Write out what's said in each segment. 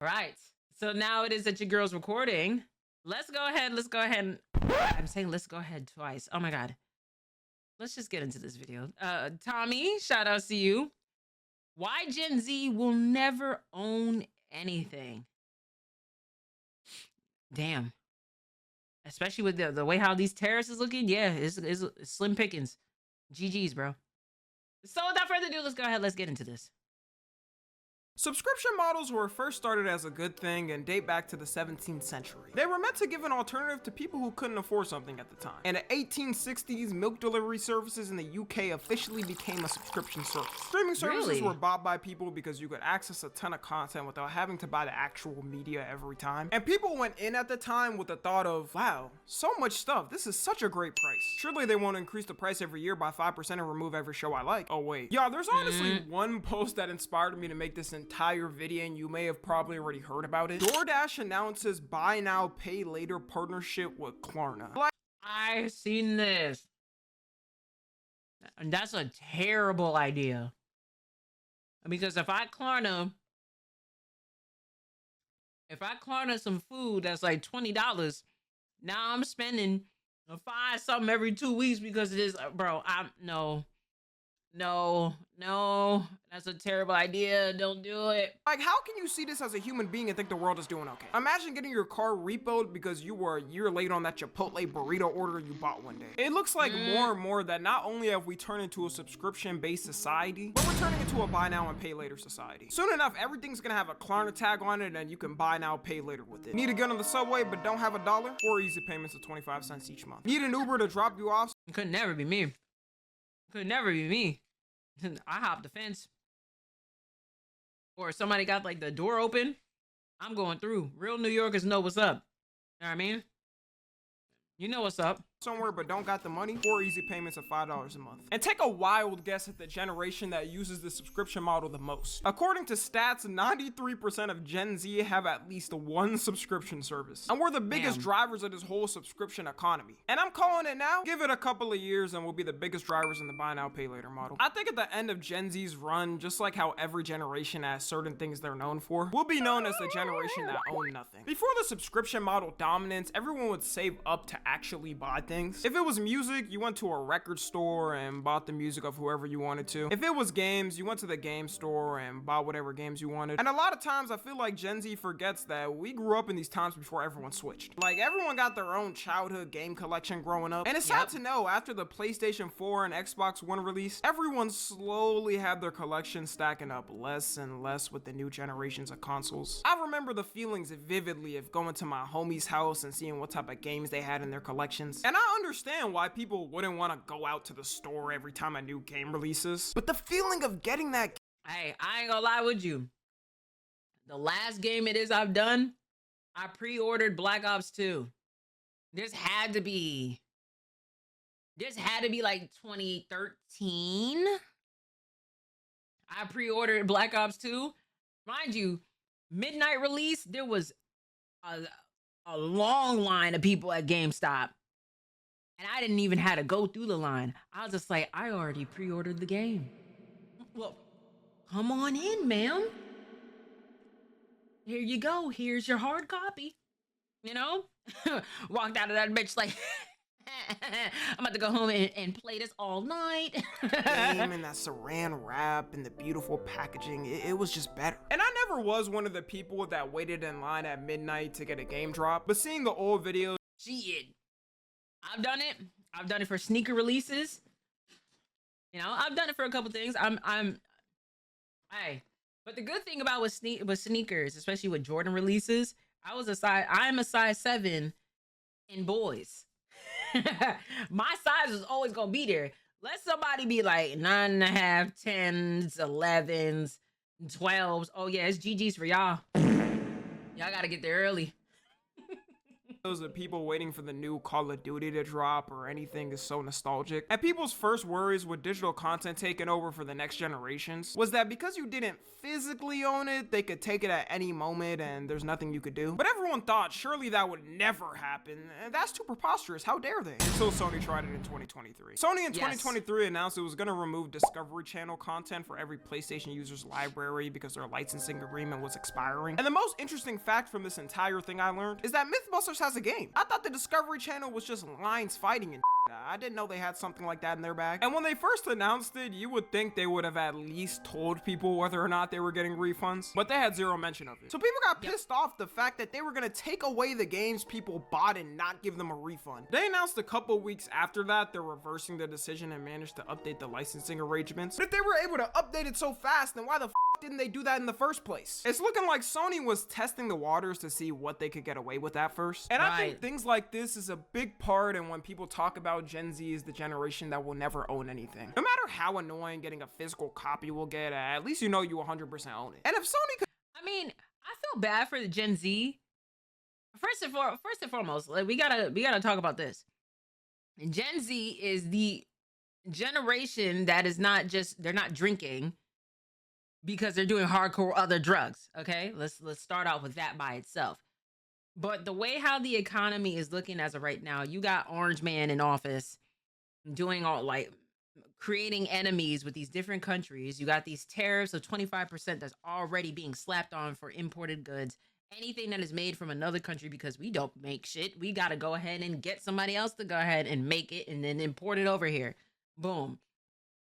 Right. So now it is that your girl's recording. Let's go ahead. I'm saying let's go ahead twice. Oh my God. Let's just get into this video. Tommy, shout out to you. Why Gen Z will never own anything. Damn. Especially with the way how these terrorists is looking. Yeah, it's slim pickings. GG's, bro. So without further ado, let's go ahead. Let's get into this. Subscription models were first started as a good thing and date back to the 17th century. They were meant to give an alternative to people who couldn't afford something at the time. In the 1860s, milk delivery services in the UK officially became a subscription service. Streaming services were bought by people because you could access a ton of content without having to buy the actual media every time. And people went in at the time with the thought of, wow, so much stuff, this is such a great price. Surely they won't increase the price every year by 5% and remove every show I like. Oh wait. Yeah, there's honestly one post that inspired me to make this entire video, and you may have probably already heard about it. DoorDash announces buy now, pay later partnership with Klarna. I've seen this. And that's a terrible idea. Because if I Klarna some food that's like $20, now I'm spending $5 something every 2 weeks because it is, bro. No, that's a terrible idea. Don't do it. Like, how can you see this as a human being and think the world is doing okay? Imagine getting your car repoed because you were a year late on that Chipotle burrito order you bought one day. It looks like more and more that not only have we turned into a subscription-based society, but we're turning into a buy now and pay later society. Soon enough, everything's gonna have a Klarna tag on it and you can buy now, pay later with it. Need to get on the subway but don't have $1? 4 easy payments of 25 cents each month. Need an Uber to drop you off? It could never be me. Could never be me. I hopped the fence. Or somebody got like the door open. I'm going through. Real New Yorkers know what's up. You know what I mean? You know what's up. Somewhere but don't got the money? 4 easy payments of $5 a month. And take a wild guess at the generation that uses the subscription model the most. According to stats, 93% of Gen Z have at least one subscription service. And we're the biggest drivers of this whole subscription economy. And I'm calling it now. Give it a couple of years and we'll be the biggest drivers in the buy now, pay later model. I think at the end of Gen Z's run, just like how every generation has certain things they're known for, we'll be known as the generation that own nothing. Before the subscription model dominance, everyone would save up to actually buy things. If it was music, you went to a record store and bought the music of whoever you wanted to. If it was games, you went to the game store and bought whatever games you wanted. And a lot of times I feel like Gen Z forgets that we grew up in these times before everyone switched. Like, everyone got their own childhood game collection growing up. And it's sad to know, after the PlayStation 4 and Xbox One release, everyone slowly had their collection stacking up less and less with the new generations of consoles. I remember the feelings vividly of going to my homie's house and seeing what type of games they had in their collections. And I understand why people wouldn't want to go out to the store every time a new game releases, but the feeling of getting that. Hey, I ain't gonna lie with you. The last game it is I've done, I pre-ordered Black Ops 2. This had to be like 2013. I pre-ordered Black Ops 2. Mind you, midnight release, there was a long line of people at GameStop. And I didn't even have to go through the line. I was just like, I already pre-ordered the game. Well, come on in, ma'am. Here you go. Here's your hard copy. You know? Walked out of that bitch like, I'm about to go home and play this all night. Game and that saran wrap and the beautiful packaging, it was just better. And I never was one of the people that waited in line at midnight to get a game drop, but seeing the old videos, shit. I've done it. I've done it for sneaker releases. You know, I've done it for a couple things. Hey, but the good thing about with sneakers, especially with Jordan releases, I'm a size 7 in boys. My size is always gonna be there. Let somebody be like 9.5, 10s, 11s, 12s. Oh yeah, it's GG's for y'all. Y'all gotta get there early. Those are people waiting for the new Call of Duty to drop or anything is so nostalgic. And people's first worries with digital content taking over for the next generations was that because you didn't physically own it, they could take it at any moment and there's nothing you could do. But everyone thought surely that would never happen. And that's too preposterous. How dare they? Until Sony tried it in 2023. Sony in 2023 announced it was going to remove Discovery Channel content for every PlayStation user's library because their licensing agreement was expiring. And the most interesting fact from this entire thing I learned is that Mythbusters has a game. I thought the Discovery Channel was just lions fighting and I didn't know they had something like that in their bag. And when they first announced it, you would think they would have at least told people whether or not they were getting refunds, but they had zero mention of it. So people got pissed off the fact that they were gonna take away the games people bought and not give them a refund. They announced a couple weeks after that they're reversing the decision and managed to update the licensing arrangements. But if they were able to update it so fast, then why the didn't they do that in the first place? It's looking like Sony was testing the waters to see what they could get away with at first. And I think things like this is a big part, and when people talk about Gen Z is the generation that will never own anything. No matter how annoying getting a physical copy will get, at least you know you 100% own it. And if Sony could— I mean, I feel bad for the Gen Z. First and foremost, like, we gotta talk about this. Gen Z is the generation that is not just, they're not drinking because they're doing hardcore other drugs. Okay, let's start out with that by itself. But the way how the economy is looking as of right now, you got Orange Man in office doing all, like, creating enemies with these different countries. You got these tariffs of 25% that's already being slapped on for imported goods. Anything that is made from another country, because we don't make shit, we got to go ahead and get somebody else to go ahead and make it and then import it over here. Boom.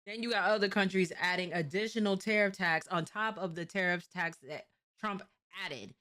Then you got other countries adding additional tariff tax on top of the tariff tax that Trump added.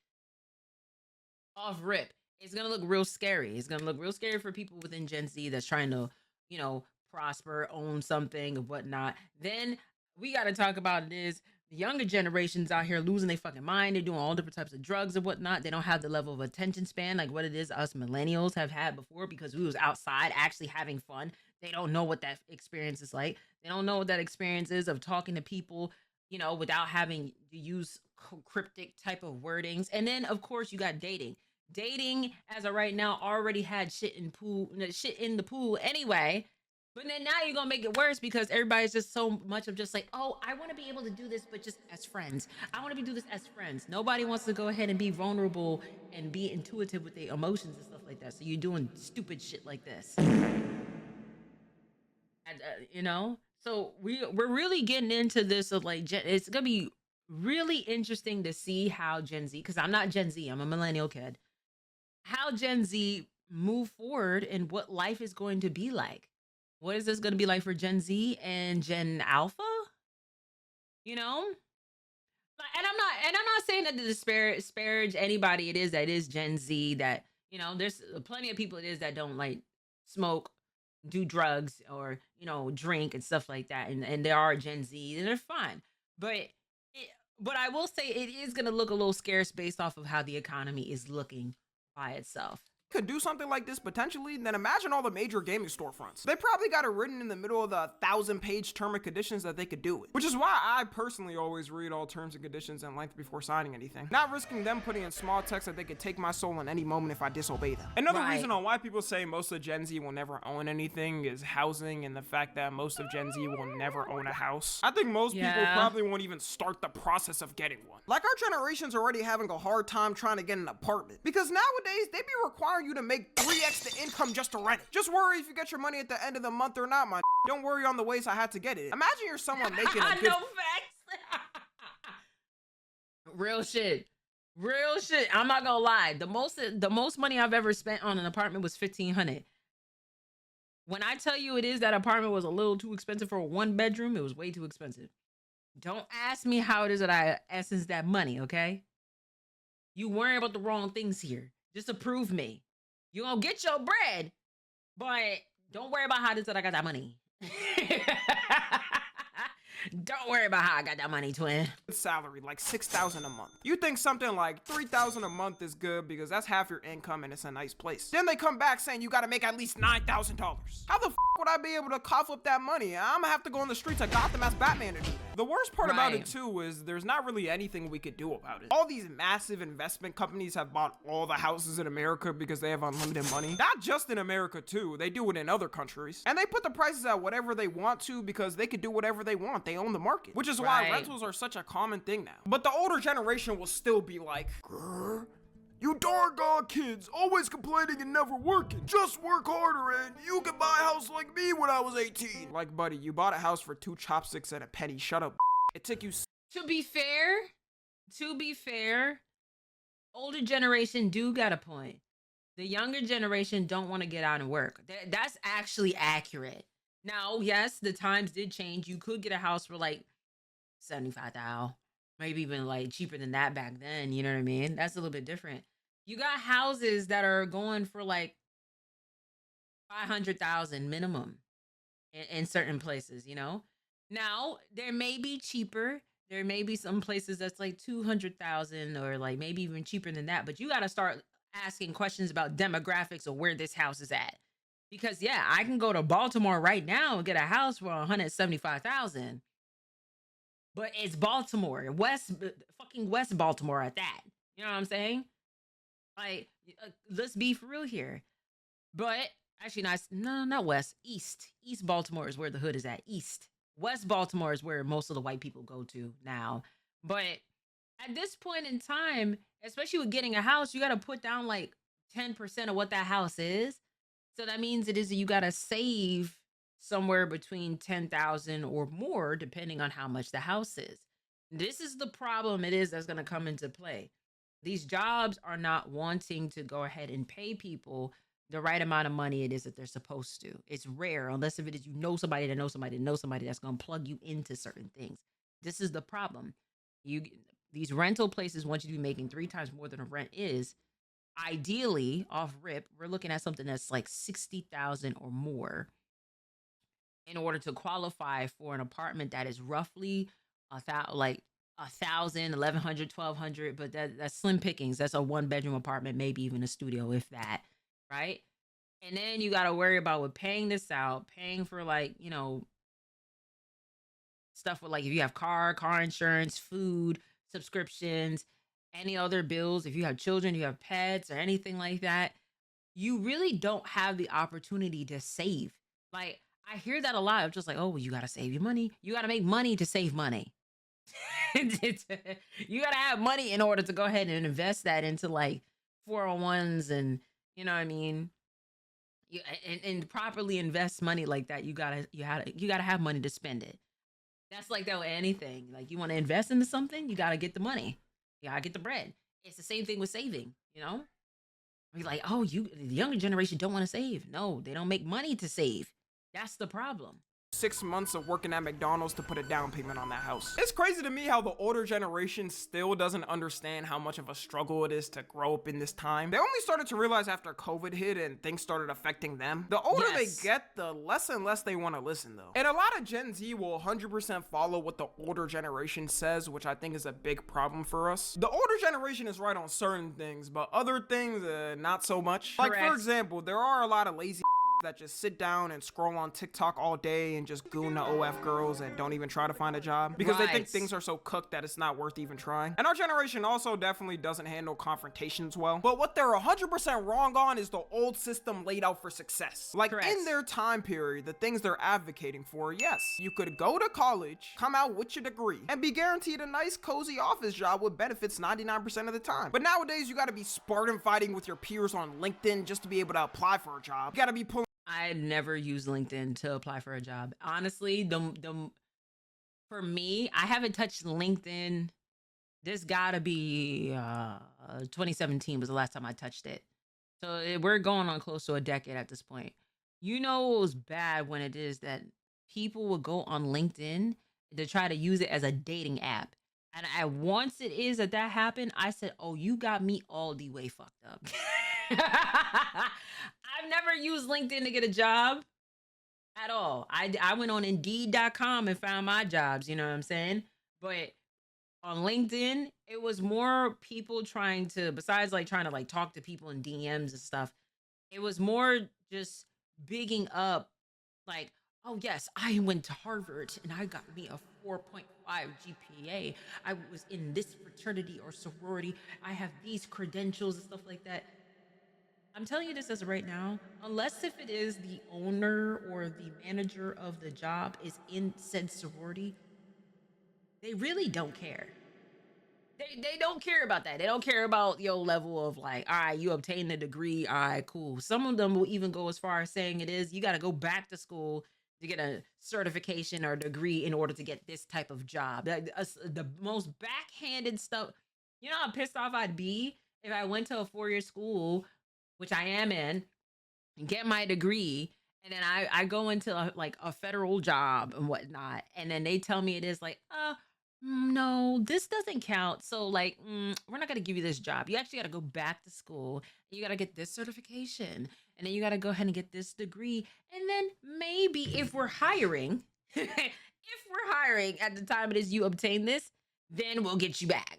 Off rip. It's going to look real scary. It's going to look real scary for people within Gen Z that's trying to, you know, prosper, own something and whatnot. Then we got to talk about this. The younger generations out here losing their fucking mind. They're doing all different types of drugs and whatnot. They don't have the level of attention span like what it is us millennials have had before, because we was outside actually having fun. They don't know what that experience is like. They don't know what that experience is of talking to people, you know, without having to use cryptic type of wordings. And then, of course, you got dating. Dating, as of right now, already had shit in the pool anyway. But then now you're going to make it worse because everybody's just so much of just like, oh, I want to be able to do this, but just as friends. I want to do this as friends. Nobody wants to go ahead and be vulnerable and be intuitive with their emotions and stuff like that. So you're doing stupid shit like this. You know? So we're really getting into this of like, it's going to be really interesting to see how Gen Z, because I'm not Gen Z, I'm a millennial kid, how Gen Z move forward and what life is going to be like. What is this going to be like for Gen Z and Gen Alpha? You know? And I'm not saying that to disparage anybody it is that is Gen Z, that, you know, there's plenty of people it is that don't like smoke, do drugs, or, you know, drink and stuff like that. And there are Gen Z and they're fine. But I will say it is going to look a little scarce based off of how the economy is looking by itself. Could do something like this potentially, then imagine all the major gaming storefronts. They probably got it written in the middle of the 1,000-page term and conditions that they could do it. Which is why I personally always read all terms and conditions in length before signing anything. Not risking them putting in small text that they could take my soul in any moment if I disobey them. Another reason on why people say most of Gen Z will never own anything is housing, and the fact that most of Gen Z will never own a house. I think most people probably won't even start the process of getting one. Like, our generation's already having a hard time trying to get an apartment, because nowadays they be requiring you to make 3x the income just to rent it. Just worry if you get your money at the end of the month or not, my. Don't worry on the ways I had to get it. Imagine you're someone making a good— No facts. Real shit. I'm not gonna lie. The most money I've ever spent on an apartment was $1,500. When I tell you it is, that apartment was a little too expensive for a 1-bedroom. It was way too expensive. Don't ask me how it is that I essence that money, okay? You worry about the wrong things here. Just approve me. You're gonna get your bread, but don't worry about how it is that I got that money. Don't worry about how I got that money, twin. Salary, like $6,000 a month. You think something like $3,000 a month is good because that's half your income and it's a nice place. Then they come back saying you gotta make at least $9,000. How the would I be able to cough up that money? I'm gonna have to go on the streets of Gotham as Batman to do that. The worst part about it too is there's not really anything we could do about it. All these massive investment companies have bought all the houses in America because they have unlimited money. Not just in America too, they do it in other countries. And they put the prices at whatever they want to because they could do whatever they want. They own the market. Which is why rentals are such a common thing now. But the older generation will still be like, grr, you darn kids, always complaining and never working. Just work harder and you can buy a house like me when I was 18. Like, buddy, you bought a house for 2 chopsticks and a penny. Shut up. It took you. To be fair, older generation do got a point. The younger generation don't want to get out and work. That's actually accurate. Now, yes, the times did change. You could get a house for like $75,000, maybe even like cheaper than that back then. You know what I mean? That's a little bit different. You got houses that are going for like $500,000 minimum in certain places, you know? Now, there may be cheaper. There may be some places that's like $200,000 or like maybe even cheaper than that. But you got to start asking questions about demographics of where this house is at. Because, yeah, I can go to Baltimore right now and get a house for $175,000. But it's Baltimore, fucking West Baltimore at that. You know what I'm saying? Like, let's be for real here. But actually, not West. East Baltimore is where the hood is at. East. West Baltimore is where most of the white people go to now. But at this point in time, especially with getting a house, you got to put down like 10% of what that house is. So that means you got to save somewhere between $10,000 or more, depending on how much the house is. This is the problem that's going to come into play. These jobs are not wanting to go ahead and pay people the right amount of money it is that they're supposed to. It's rare, unless if it is you know somebody that knows somebody that knows somebody that's going to plug you into certain things. This is the problem. These rental places want you to be making 3 times more than a rent is. Ideally, off rip, we're looking at something that's like $60,000 or more in order to qualify for an apartment that is roughly like 1,000, 1,100, 1,200, but that's slim pickings. That's a 1-bedroom apartment, maybe even a studio, if that, right? And then you got to worry about with paying this out, paying for like, you know, stuff with like if you have car insurance, food, subscriptions, any other bills, if you have children, you have pets or anything like that, you really don't have the opportunity to save. Like, I hear that a lot. I'm just like, oh, well, you got to save your money. You got to make money to save money. You got to have money in order to go ahead and invest that into like 401s and, you know what I mean? And properly invest money like that. You gotta have money to spend it. That's like that with anything. Like, you want to invest into something, you got to get the money. You got to get the bread. It's the same thing with saving, you know? You're like, oh, the younger generation don't want to save. No, they don't make money to save. That's the problem. 6 months of working at McDonald's to put a down payment on that house. It's crazy to me how the older generation still doesn't understand how much of a struggle it is to grow up in this time. They only started to realize after COVID hit and things started affecting them. The older they get, the less and less they want to listen though. And a lot of Gen Z will 100% follow what the older generation says, which I think is a big problem for us. The older generation is right on certain things, but other things, not so much. Correct. Like, for example, there are a lot of lazy that just sit down and scroll on TikTok all day and just goon the OF girls and don't even try to find a job because they think things are so cooked that it's not worth even trying. And our generation also definitely doesn't handle confrontations well. But what they're 100% wrong on is the old system laid out for success. Like, in their time period, the things they're advocating for, yes, you could go to college, come out with your degree, and be guaranteed a nice cozy office job with benefits 99% of the time. But nowadays, you gotta be Spartan fighting with your peers on LinkedIn just to be able to apply for a job. You gotta be pulling. I never use LinkedIn to apply for a job. Honestly, for me, I haven't touched LinkedIn. This gotta be 2017 was the last time I touched it. So we're going on close to a decade at this point. You know, it was bad when it is that people would go on LinkedIn to try to use it as a dating app. And once it is that happened, I said, oh, you got me all the way fucked up. I've never used LinkedIn to get a job at all. I went on Indeed.com and found my jobs, you know what I'm saying? But on LinkedIn, it was more people trying to, besides like trying to like talk to people in DMs and stuff, it was more just bigging up Like, oh yes, I went to Harvard and I got me a 4.5 GPA. I was in this fraternity or sorority. I have these credentials and stuff like that. I'm telling you this as of right now, unless if it is the owner or the manager of the job is in said sorority, they really don't care. They don't care about that. They don't care about your level of like, all right, you obtained a degree. All right, cool. Some of them will even go as far as saying it is you got to go back to school to get a certification or degree in order to get this type of job. The most backhanded stuff. You know how pissed off I'd be if I went to a 4-year school, which I am in, and get my degree, and then I go into like a federal job and whatnot, and then they tell me it is like, no, this doesn't count. So like, we're not gonna give you this job. You actually got to go back to school. You got to get this certification, and then you got to go ahead and get this degree, and then maybe if we're hiring, if we're hiring at the time it is you obtain this, then we'll get you back.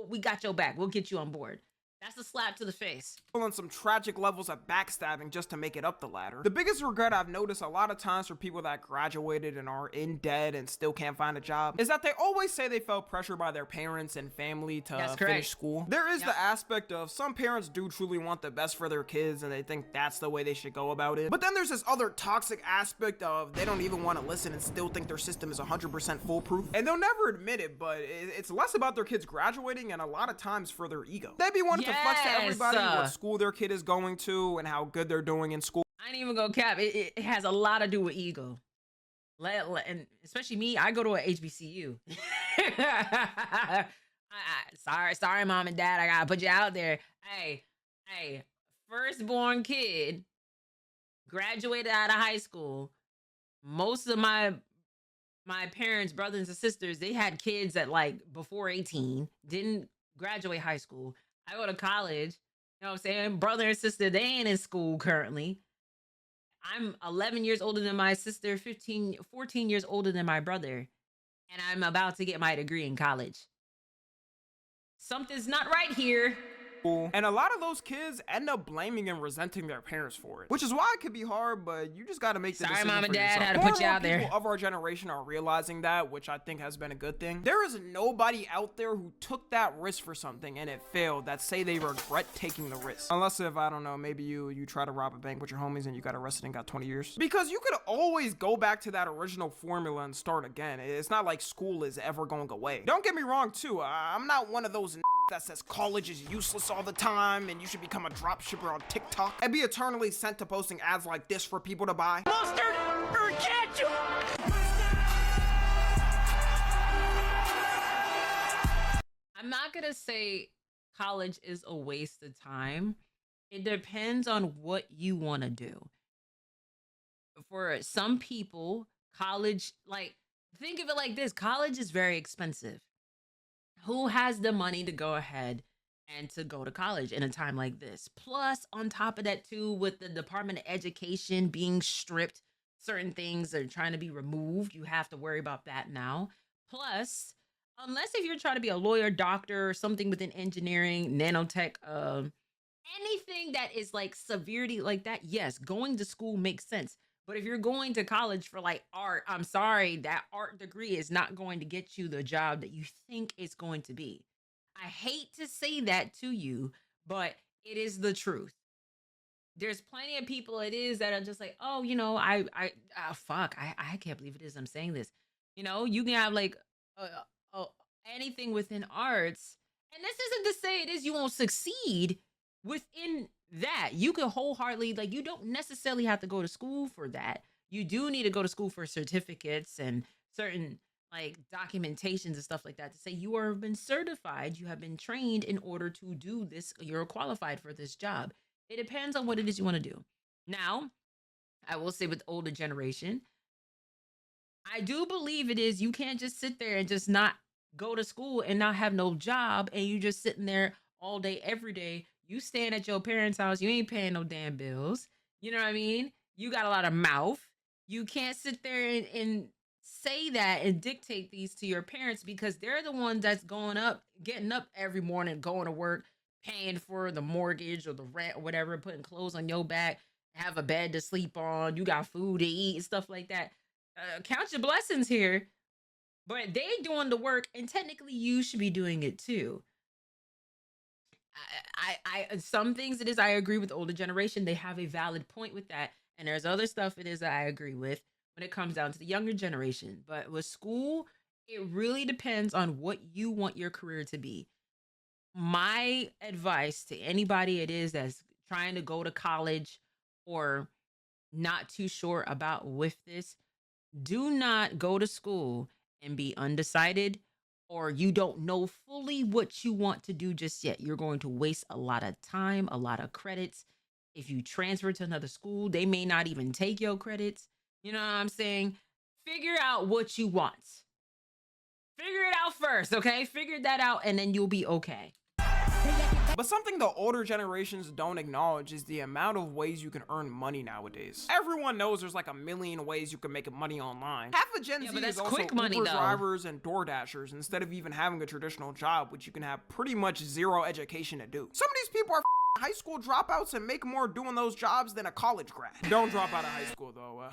We got your back. We'll get you on board. That's a slap to the face. On some tragic levels of backstabbing just to make it up the ladder. The biggest regret I've noticed a lot of times for people that graduated and are in debt and still can't find a job is that they always say they felt pressure by their parents and family to finish school. There is the aspect of some parents do truly want the best for their kids and they think that's the way they should go about it. But then there's this other toxic aspect of they don't even want to listen and still think their system is 100% foolproof. And they'll never admit it, but it's less about their kids graduating and a lot of times for their ego. They be wanting to flex to everybody what school their kid is going to and how good they're doing in school. I ain't even gonna cap. It has a lot to do with ego. And especially me, I go to a HBCU. Sorry, mom and dad, I gotta put you out there. Hey, firstborn kid, graduated out of high school. Most of my parents, brothers and sisters, they had kids at like before 18, didn't graduate high school. I go to college, you know what I'm saying? Brother and sister, they ain't in school currently. I'm 11 years older than my sister, 14 years older than my brother, and I'm about to get my degree in college. Something's not right here. And a lot of those kids end up blaming and resenting their parents for it, which is why it could be hard, but you just got to make the decision. Sorry, mom and for dad, yourself. had to More put you and more out there. People of our generation are realizing that, which I think has been a good thing. There is nobody out there who took that risk for something and it failed that say they regret taking the risk. Unless if, I don't know, maybe you try to rob a bank with your homies and you got arrested and got 20 years. Because you could always go back to that original formula and start again. It's not like school is ever going away. Don't get me wrong too, I'm not one of those that says college is useless all the time and you should become a dropshipper on TikTok and be eternally sent to posting ads like this for people to buy. Mustard or ketchup? I'm not gonna say college is a waste of time. It depends on what you want to do. For some people, college, like, think of it like this: college is very expensive. Who has the money to go ahead and to go to college in a time like this? Plus, on top of that, too, with the Department of Education being stripped, certain things are trying to be removed. You have to worry about that now. Plus, unless if you're trying to be a lawyer, doctor, or something within engineering, nanotech, anything that is like severity like that, yes, going to school makes sense. But if you're going to college for like art, I'm sorry, that art degree is not going to get you the job that you think it's going to be. I hate to say that to you, but it is the truth. There's plenty of people it is that are just like, oh, you know, I can't believe it is I'm saying this. You know, you can have like anything within arts, and this isn't to say it is you won't succeed within that. You can wholeheartedly, like, you don't necessarily have to go to school for that. You do need to go to school for certificates and certain like documentations and stuff like that to say you have been certified, you have been trained in order to do this, you're qualified for this job. It depends on what it is you want to do. Now, I will say with older generation, I do believe it is you can't just sit there and just not go to school and not have no job and you just sitting there all day, every day. You staying at your parents' house, you ain't paying no damn bills. You know what I mean? You got a lot of mouth. You can't sit there and say that and dictate these to your parents because they're the ones that's going up, getting up every morning, going to work, paying for the mortgage or the rent or whatever, putting clothes on your back. have a bed to sleep on, you got food to eat, and stuff like that. Count your blessings here. But they doing the work, and technically you should be doing it too. I some things it is I agree with older generation. They have a valid point with that. And there's other stuff it is that I agree with when it comes down to the younger generation. But with school, it really depends on what you want your career to be. My advice to anybody it is that's trying to go to college or not too sure about with this, do not go to school and be undecided, or you don't know fully what you want to do just yet. You're going to waste a lot of time, a lot of credits. If you transfer to another school, they may not even take your credits. You know what I'm saying? Figure out what you want. Figure it out first, okay? Figure that out and then you'll be okay. But something the older generations don't acknowledge is the amount of ways you can earn money nowadays. Everyone knows there's like a million ways you can make money online. Half of Gen Z is also quick money, Uber though. drivers and Door Dashers instead of even having a traditional job, which you can have pretty much zero education to do. Some of these people are high school dropouts and make more doing those jobs than a college grad. Don't drop out of high school though.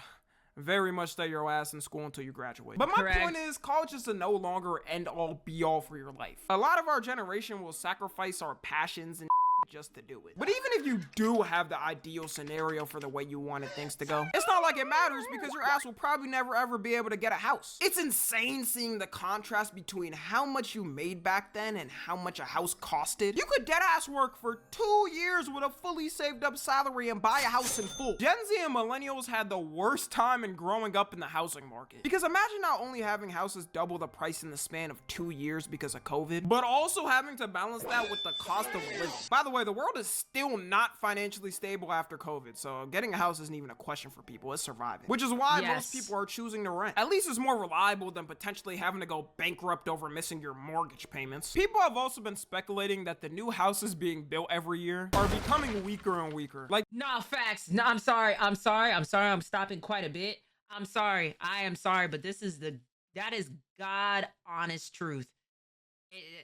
Very much stay your ass in school until you graduate. But my point is, college is a no longer end all be all for your life. A lot of our generation will sacrifice our passions and just to do it. But even if you do have the ideal scenario for the way you wanted things to go, it's not like it matters because your ass will probably never ever be able to get a house. It's insane seeing the contrast between how much you made back then and how much a house costed. You could dead ass work for 2 years with a fully saved up salary and buy a house in full. Gen Z and millennials had the worst time in growing up in the housing market. Because imagine not only having houses double the price in the span of 2 years because of COVID, but also having to balance that with the cost of living. By the way, the world is still not financially stable after COVID, so getting a house isn't even a question for people, it's surviving. Which is why most people are choosing to rent. At least it's more reliable than potentially having to go bankrupt over missing your mortgage payments. People have also been speculating that the new houses being built every year are becoming weaker and weaker. Like, no, facts. No, I'm sorry. I'm stopping quite a bit. I'm sorry. I am sorry, but that is God honest truth.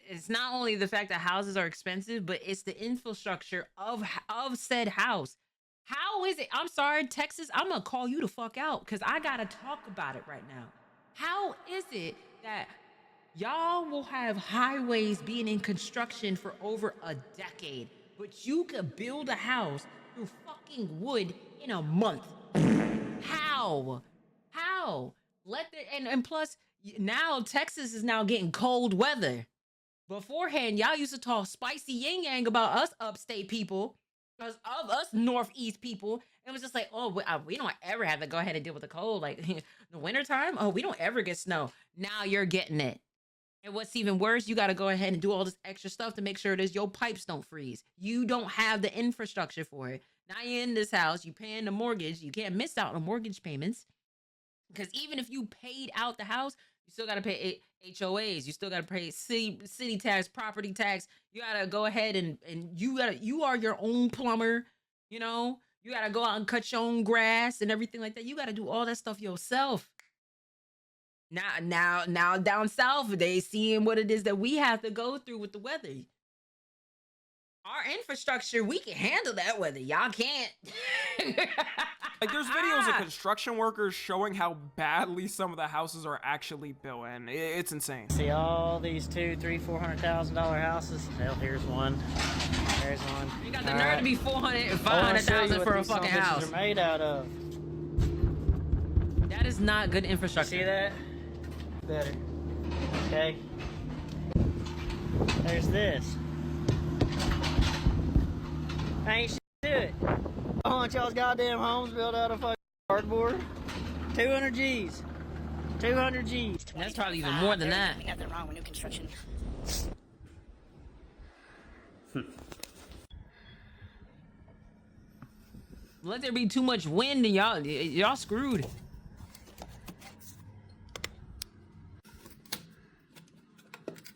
It's not only the fact that houses are expensive, but it's the infrastructure of said house. How is it? I'm sorry, Texas, I'm gonna call you the fuck out because I gotta talk about it right now. How is it that y'all will have highways being in construction for over a decade, but you could build a house through fucking wood in a month? How? And plus, now Texas is now getting cold weather. Beforehand, y'all used to talk spicy yin yang about us upstate people, because of us northeast people. It was just like, oh, we don't ever have to go ahead and deal with the cold. Like the wintertime, oh, we don't ever get snow. Now you're getting it. And what's even worse, you got to go ahead and do all this extra stuff to make sure that your pipes don't freeze. You don't have the infrastructure for it. Now you're in this house, you paying the mortgage. You can't miss out on mortgage payments. Because even if you paid out the house, you still got to pay HOAs. You still got to pay city tax, property tax. You got to go ahead and you are your own plumber. You know, you got to go out and cut your own grass and everything like that. You got to do all that stuff yourself. Now down south, they seeing what it is that we have to go through with the weather. Our infrastructure, we can handle that weather. Y'all can't. Like, there's videos of construction workers showing how badly some of the houses are actually built, and it's insane. See all these $200,000, $300,000, $400,000 houses? Hell, here's one. There's one. You got the nerve to be 400,000, 500,000 for a fucking house. Are made out of. That is not good infrastructure. See that? Better. Okay. There's this. Ain't shit to it. I want y'all's goddamn homes built out of fucking cardboard. 200 G's. 200 G's. That's probably even more than that. We got that wrong with new construction. Let there be too much wind and y'all screwed.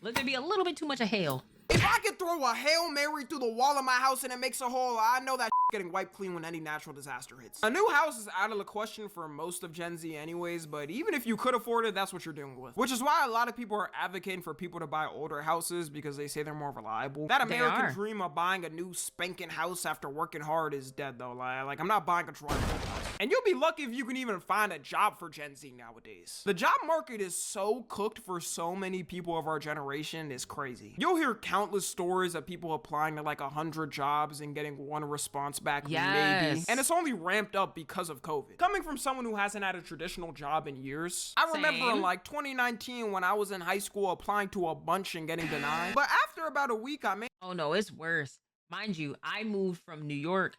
Let there be a little bit too much of hail. If I could throw a Hail Mary through the wall of my house and it makes a hole, I know that getting wiped clean when any natural disaster hits. A new house is out of the question for most of Gen Z anyways, but even if you could afford it, that's what you're dealing with. Which is why a lot of people are advocating for people to buy older houses because they say they're more reliable. That American dream of buying a new spanking house after working hard is dead though. Like I'm not buying a drywall house. And you'll be lucky if you can even find a job for Gen Z nowadays. The job market is so cooked for so many people of our generation, it's crazy. You'll hear countless stories of people applying to like 100 jobs and getting one response back, maybe. And it's only ramped up because of COVID. Coming from someone who hasn't had a traditional job in years, I remember in like 2019 when I was in high school applying to a bunch and getting denied. But after about a week, I made— Oh no, it's worse. Mind you, I moved from New York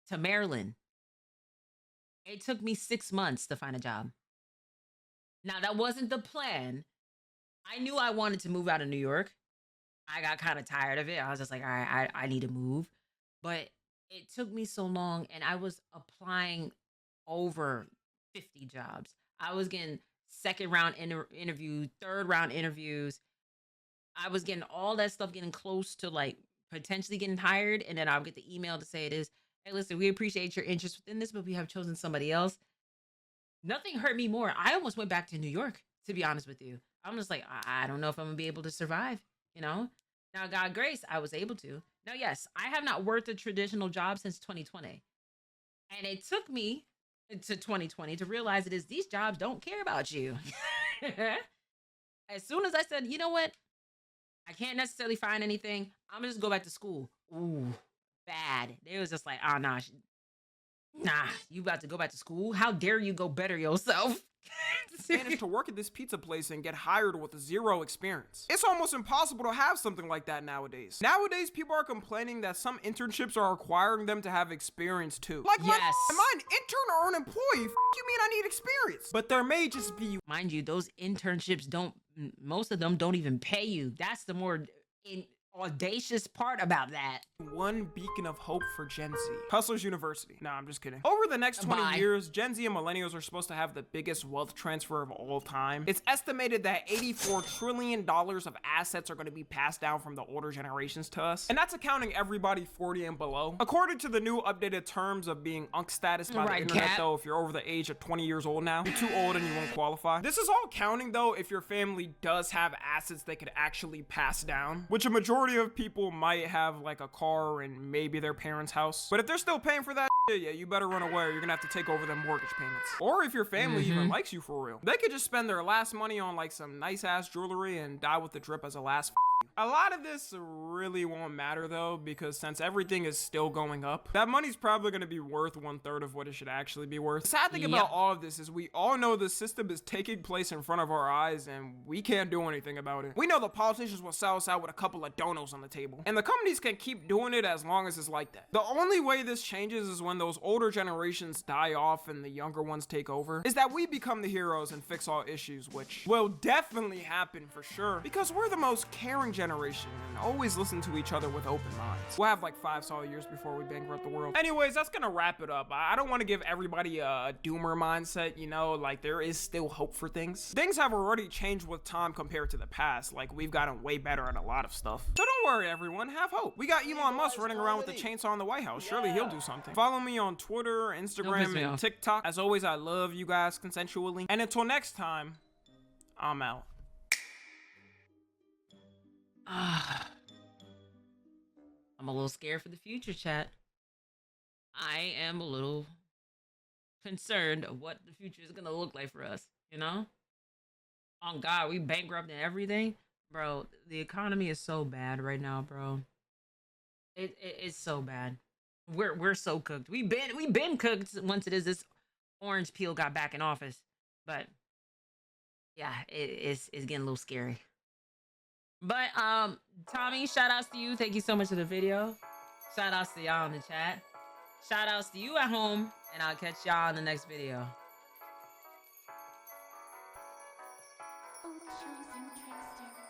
to Maryland. It took me 6 months to find a job. Now, that wasn't the plan. I knew I wanted to move out of New York. I got kind of tired of it. I was just like, all right, I need to move. But it took me so long, and I was applying over 50 jobs. I was getting second round interviews, third round interviews. I was getting all that stuff, getting close to like potentially getting hired. And then I'll get the email to say it is, hey, listen, we appreciate your interest within this, but we have chosen somebody else. Nothing hurt me more. I almost went back to New York, to be honest with you. I'm just like, I don't know if I'm gonna be able to survive, you know? Now, God grace, I was able to. Now, yes, I have not worked a traditional job since 2020. And it took me to 2020 to realize it is these jobs don't care about you. As soon as I said, you know what? I can't necessarily find anything. I'm gonna just go back to school. Ooh, bad. They was just like, oh, nah, you about to go back to school? How dare you go better yourself? Managed to work at this pizza place and get hired with zero experience. It's almost impossible to have something like that nowadays. Nowadays, people are complaining that some internships are requiring them to have experience too. Like, yes. Am I an intern or an employee? F you mean I need experience? But there may just be— Mind you, those internships most of them don't even pay you. That's the more audacious part about that. one beacon of hope for Gen Z. Hustlers University. Nah, I'm just kidding. Over the next 20 years, Gen Z and millennials are supposed to have the biggest wealth transfer of all time. It's estimated that $84 trillion of assets are going to be passed down from the older generations to us. And that's accounting everybody 40 and below. According to the new updated terms of being UNC status by the internet, though, if you're over the age of 20 years old now, you're too old and you won't qualify. This is all counting, though, if your family does have assets they could actually pass down, which a majority of people might have, like a car and maybe their parents' house. But if they're still paying for that, yeah, you better run away or you're gonna have to take over their mortgage payments. Or if your family even likes you for real, they could just spend their last money on like some nice ass jewelry and die with the drip as a last A lot of this really won't matter though, because since everything is still going up, that money's probably going to be worth 1/3 of what it should actually be worth. The sad thing about all of this is we all know the system is taking place in front of our eyes and we can't do anything about it. We know the politicians will sell us out with a couple of donos on the table, and the companies can keep doing it as long as it's like that. The only way this changes is when those older generations die off and the younger ones take over, is that we become the heroes and fix all issues, which will definitely happen for sure, because we're the most caring generation and always listen to each other with open minds. We'll have like 5 solid years before we bankrupt the world. Anyways, that's gonna wrap it up. I don't want to give everybody a doomer mindset, you know, like there is still hope for things. Things have already changed with time compared to the past. Like we've gotten way better at a lot of stuff. So don't worry everyone, have hope. We got Elon Musk running around with a chainsaw in the White House. Surely he'll do something. Follow me on Twitter, Instagram, and TikTok. As always, I love you guys consensually. And until next time, I'm out. I'm a little scared for the future, chat. I am a little concerned of what the future is gonna look like for us, you know? On God, we bankrupt and everything. Bro, the economy is so bad right now, bro. It's so bad. We're so cooked. We've been cooked once this orange peel got back in office. But yeah, it's getting a little scary. But Tommy, shout outs to you. Thank you so much for the video. Shout outs to y'all in the chat. Shout outs to you at home, and I'll catch y'all in the next video. Oh, chosen trickster.